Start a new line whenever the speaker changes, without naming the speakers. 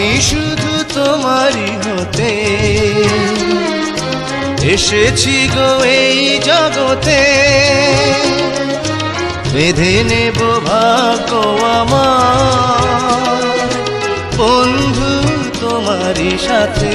আমি শুধু তোমারই হতে এসেছি গো এই জগতে, বেঁধে নেব ভাগ্য আমার বন্ধু তোমারই সাথে।